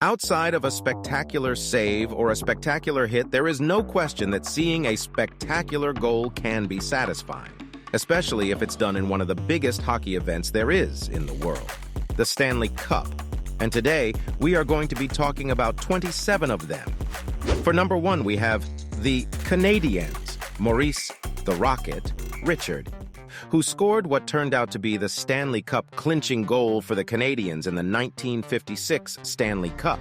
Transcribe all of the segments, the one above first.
Outside of a spectacular save or a spectacular hit, there is no question that seeing a spectacular goal can be satisfying, especially if it's done in one of the biggest hockey events there is in the world, the Stanley Cup. And today, we are going to be talking about 27 of them. For number 1, we have the Canadiens, Maurice the Rocket Richard, who scored what turned out to be the Stanley Cup clinching goal for the Canadiens in the 1956 Stanley Cup.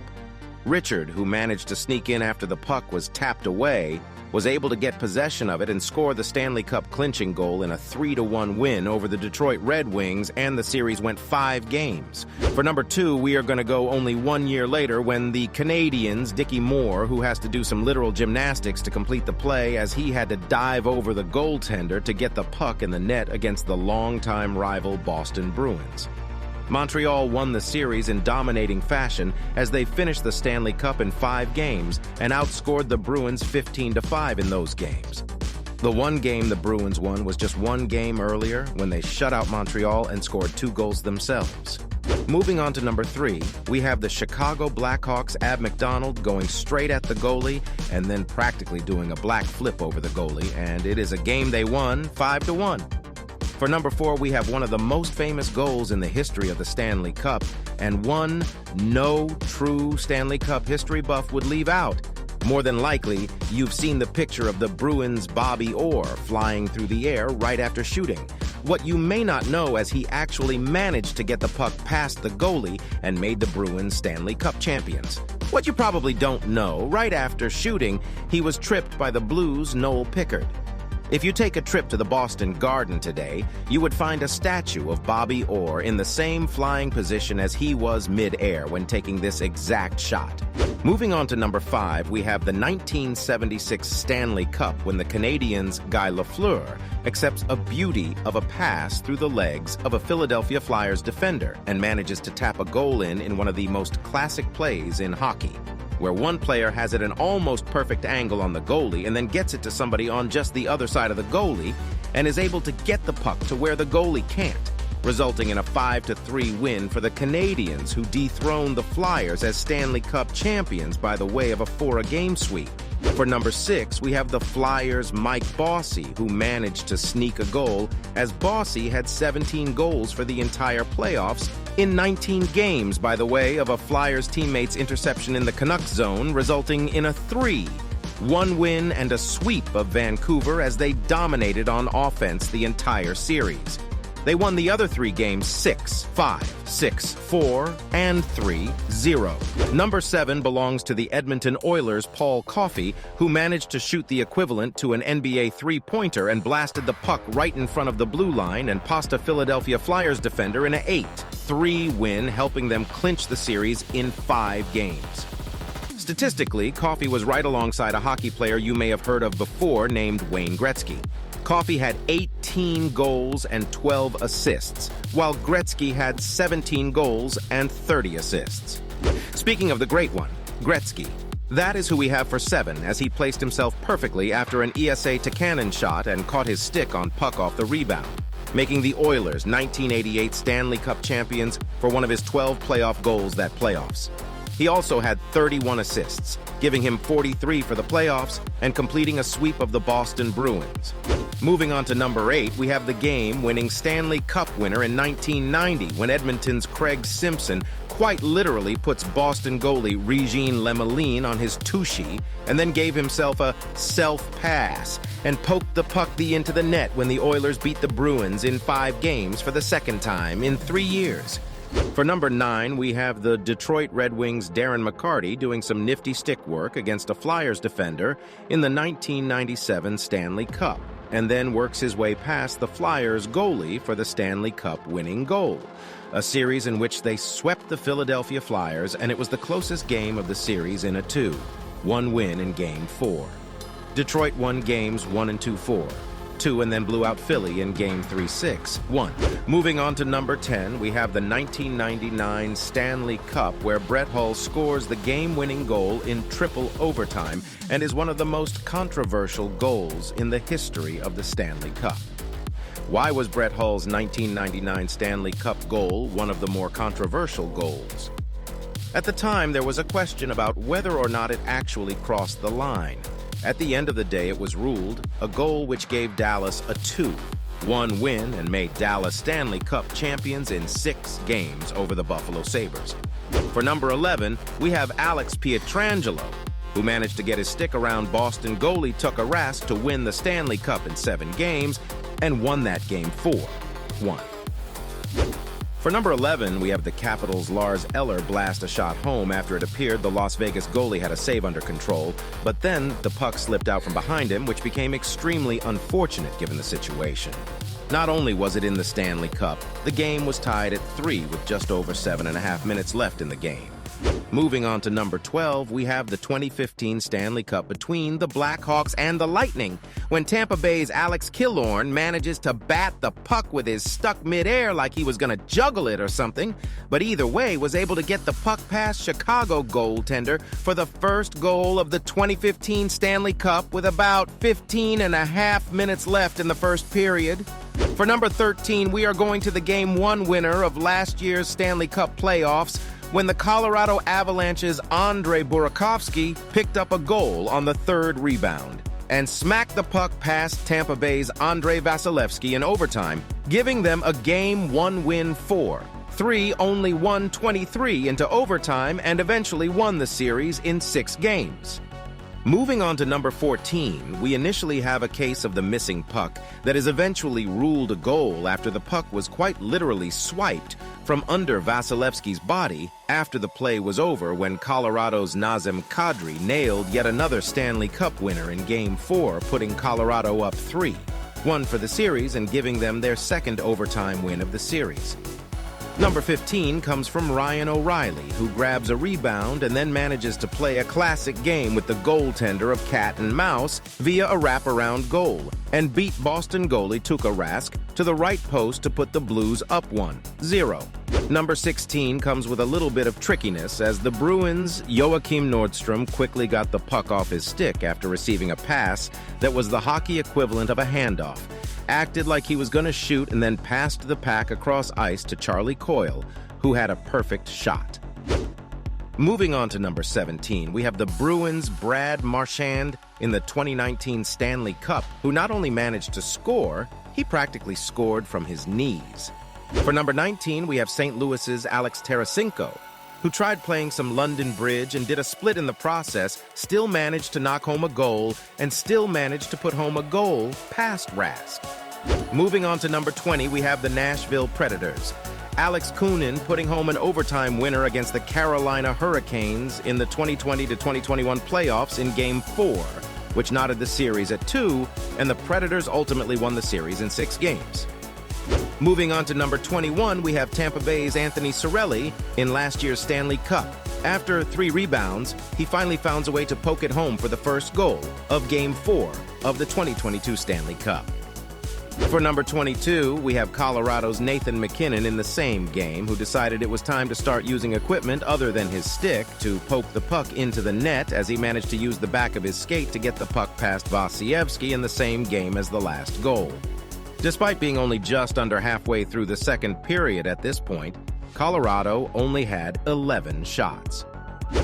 Richard, who managed to sneak in after the puck was tapped away, was able to get possession of it and score the Stanley Cup clinching goal in a 3-1 win over the Detroit Red Wings, and the series went 5 games. For number 2, we are going to go only 1 year later when the Canadiens, Dickie Moore, who has to do some literal gymnastics to complete the play as he had to dive over the goaltender to get the puck in the net against the longtime rival Boston Bruins. Montreal won the series in dominating fashion as they finished the Stanley Cup in 5 games and outscored the Bruins 15-5 in those games. The one game the Bruins won was just 1 game earlier when they shut out Montreal and scored 2 goals themselves. Moving on to number 3, we have the Chicago Blackhawks' Ab McDonald going straight at the goalie and then practically doing a black flip over the goalie, and it is a game they won 5-1. For number 4, we have one of the most famous goals in the history of the Stanley Cup, and one no true Stanley Cup history buff would leave out. More than likely, you've seen the picture of the Bruins' Bobby Orr flying through the air right after shooting. What you may not know is he actually managed to get the puck past the goalie and made the Bruins Stanley Cup champions. What you probably don't know, right after shooting, he was tripped by the Blues' Noel Pickard. If you take a trip to the Boston Garden today, you would find a statue of Bobby Orr in the same flying position as he was mid-air when taking this exact shot. Moving on to number 5, we have the 1976 Stanley Cup when the Canadiens' Guy Lafleur accepts a beauty of a pass through the legs of a Philadelphia Flyers defender and manages to tap a goal in one of the most classic plays in hockey, where one player has it an almost perfect angle on the goalie and then gets it to somebody on just the other side of the goalie and is able to get the puck to where the goalie can't, resulting in a 5-3 win for the Canadiens, who dethroned the Flyers as Stanley Cup champions by the way of a 4-game sweep. For number 6, we have the Flyers' Mike Bossy, who managed to sneak a goal, as Bossy had 17 goals for the entire playoffs in 19 games by the way of a Flyers teammate's interception in the Canucks zone, resulting in a 3-1 win and a sweep of Vancouver as they dominated on offense the entire series. They won the other 3 games 6-5, 6-4, and 3-0. Number 7 belongs to the Edmonton Oilers' Paul Coffey, who managed to shoot the equivalent to an NBA three-pointer and blasted the puck right in front of the blue line and passed a Philadelphia Flyers defender in an 8-3 win, helping them clinch the series in 5 games. Statistically, Coffey was right alongside a hockey player you may have heard of before named Wayne Gretzky. Coffey had 18 goals and 12 assists, while Gretzky had 17 goals and 30 assists. Speaking of the great one, Gretzky, that is who we have for 7, as he placed himself perfectly after an ESA to cannon shot and caught his stick on puck off the rebound, making the Oilers 1988 Stanley Cup champions for one of his 12 playoff goals that playoffs. He also had 31 assists, giving him 43 for the playoffs and completing a sweep of the Boston Bruins. Moving on to number 8, we have the game-winning Stanley Cup winner in 1990 when Edmonton's Craig Simpson quite literally puts Boston goalie Regine Lemelin on his tushy and then gave himself a self-pass and poked the puck into the net when the Oilers beat the Bruins in 5 games for the second time in 3 years. For number 9, we have the Detroit Red Wings' Darren McCarty doing some nifty stick work against a Flyers defender in the 1997 Stanley Cup, and then works his way past the Flyers goalie for the Stanley Cup winning goal, a series in which they swept the Philadelphia Flyers, and it was the closest game of the series in a 2-1 win in Game 4. Detroit won games 1 and 2-4. 2 and then blew out Philly in Game 3-6-1. Moving on to number 10, we have the 1999 Stanley Cup, where Brett Hull scores the game-winning goal in triple overtime and is one of the most controversial goals in the history of the Stanley Cup. Why was Brett Hull's 1999 Stanley Cup goal one of the more controversial goals? At the time, there was a question about whether or not it actually crossed the line. At the end of the day, it was ruled a goal which gave Dallas a 2-1 win and made Dallas Stanley Cup champions in 6 games over the Buffalo Sabres. For number 11, we have Alex Pietrangelo, who managed to get his stick around Boston goalie Tuukka Rask to win the Stanley Cup in 7 games and won that game 4-1. For number 11, we have the Capitals' Lars Eller blast a shot home after it appeared the Las Vegas goalie had a save under control, but then the puck slipped out from behind him, which became extremely unfortunate given the situation. Not only was it in the Stanley Cup, the game was tied at 3 with just over 7.5 minutes left in the game. Moving on to number 12, we have the 2015 Stanley Cup between the Blackhawks and the Lightning, when Tampa Bay's Alex Killorn manages to bat the puck with his stuck midair like he was going to juggle it or something, but either way was able to get the puck past Chicago goaltender for the first goal of the 2015 Stanley Cup with about 15.5 minutes left in the first period. For number 13, we are going to the Game 1 winner of last year's Stanley Cup playoffs, when the Colorado Avalanche's Andrei Burakovsky picked up a goal on the 3rd rebound and smacked the puck past Tampa Bay's Andrei Vasilevsky in overtime, giving them a Game 1 win 4-3, only won 23 into overtime and eventually won the series in 6 games. Moving on to number 14, we initially have a case of the missing puck that is eventually ruled a goal after the puck was quite literally swiped from under Vasilevsky's body after the play was over, when Colorado's Nazem Kadri nailed yet another Stanley Cup winner in Game 4, putting Colorado up 3-1 for the series and giving them their 2nd overtime win of the series. Number 15 comes from Ryan O'Reilly, who grabs a rebound and then manages to play a classic game with the goaltender of cat and mouse via a wraparound goal and beat Boston goalie Tuukka Rask to the right post to put the Blues up 1-0. Number 16 comes with a little bit of trickiness, as the Bruins' Joakim Nordstrom quickly got the puck off his stick after receiving a pass that was the hockey equivalent of a handoff, acted like he was going to shoot, and then passed the pack across ice to Charlie Coyle, who had a perfect shot. Moving on to number 17, we have the Bruins' Brad Marchand in the 2019 Stanley Cup, who not only managed to score, he practically scored from his knees. For number 19, we have St. Louis's Alex Tarasenko, who tried playing some London Bridge and did a split in the process, still managed to knock home a goal, and still managed to put home a goal past Rask. Moving on to number 20, we have the Nashville Predators. Alex Kunin putting home an overtime winner against the Carolina Hurricanes in the 2020-2021 playoffs in Game 4, which knotted the series at 2, and the Predators ultimately won the series in 6 games. Moving on to number 21, we have Tampa Bay's Anthony Cirelli in last year's Stanley Cup. After 3 rebounds, he finally found a way to poke it home for the first goal of Game 4 of the 2022 Stanley Cup. For number 22, we have Colorado's Nathan MacKinnon in the same game, who decided it was time to start using equipment other than his stick to poke the puck into the net, as he managed to use the back of his skate to get the puck past Vasilevsky in the same game as the last goal. Despite being only just under halfway through the 2nd period at this point, Colorado only had 11 shots.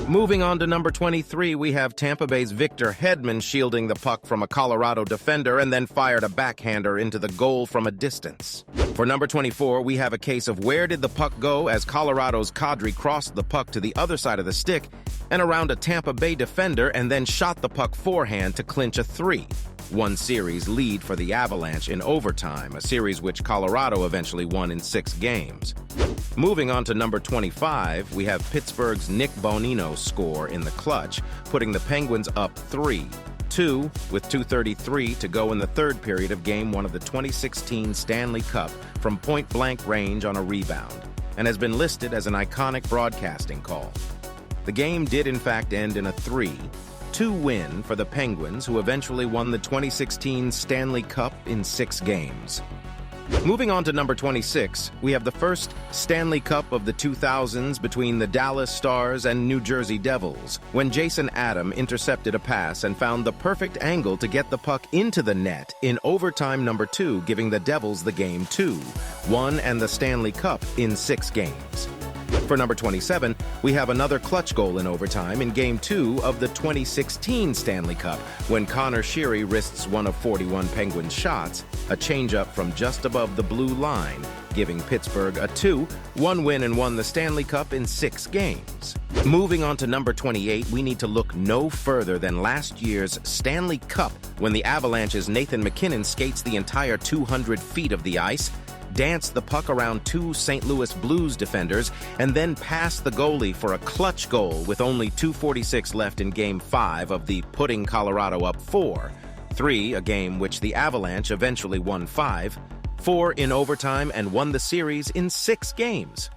Moving on to number 23, we have Tampa Bay's Victor Hedman shielding the puck from a Colorado defender and then fired a backhander into the goal from a distance. For number 24, we have a case of where did the puck go, as Colorado's Kadri crossed the puck to the other side of the stick and around a Tampa Bay defender and then shot the puck forehand to clinch a 3-1 series lead for the Avalanche in overtime, a series which Colorado eventually won in 6 games. Moving on to number 25, we have Pittsburgh's Nick Bonino score in the clutch, putting the Penguins up 3-2 with 2:33 to go in the 3rd period of Game 1 of the 2016 Stanley Cup from point-blank range on a rebound, and has been listed as an iconic broadcasting call. The game did in fact end in a 3-2 win for the Penguins, who eventually won the 2016 Stanley Cup in 6 games. Moving on to number 26, we have the first Stanley Cup of the 2000s between the Dallas Stars and New Jersey Devils, when Jason Adam intercepted a pass and found the perfect angle to get the puck into the net in overtime number 2, giving the Devils the game 2-1 and the Stanley Cup in 6 games. For number 27, we have another clutch goal in overtime in Game 2 of the 2016 Stanley Cup, when Connor Sheary risks one of 41 Penguins' shots, a changeup from just above the blue line, giving Pittsburgh a 2-1 win and won the Stanley Cup in 6 games. Moving on to number 28, we need to look no further than last year's Stanley Cup, when the Avalanche's Nathan MacKinnon skates the entire 200 feet of the ice, danced the puck around 2 St. Louis Blues defenders, and then passed the goalie for a clutch goal with only 2:46 left in Game 5 of the putting Colorado up 4-3, a game which the Avalanche eventually won 5-4 in overtime and won the series in 6 games.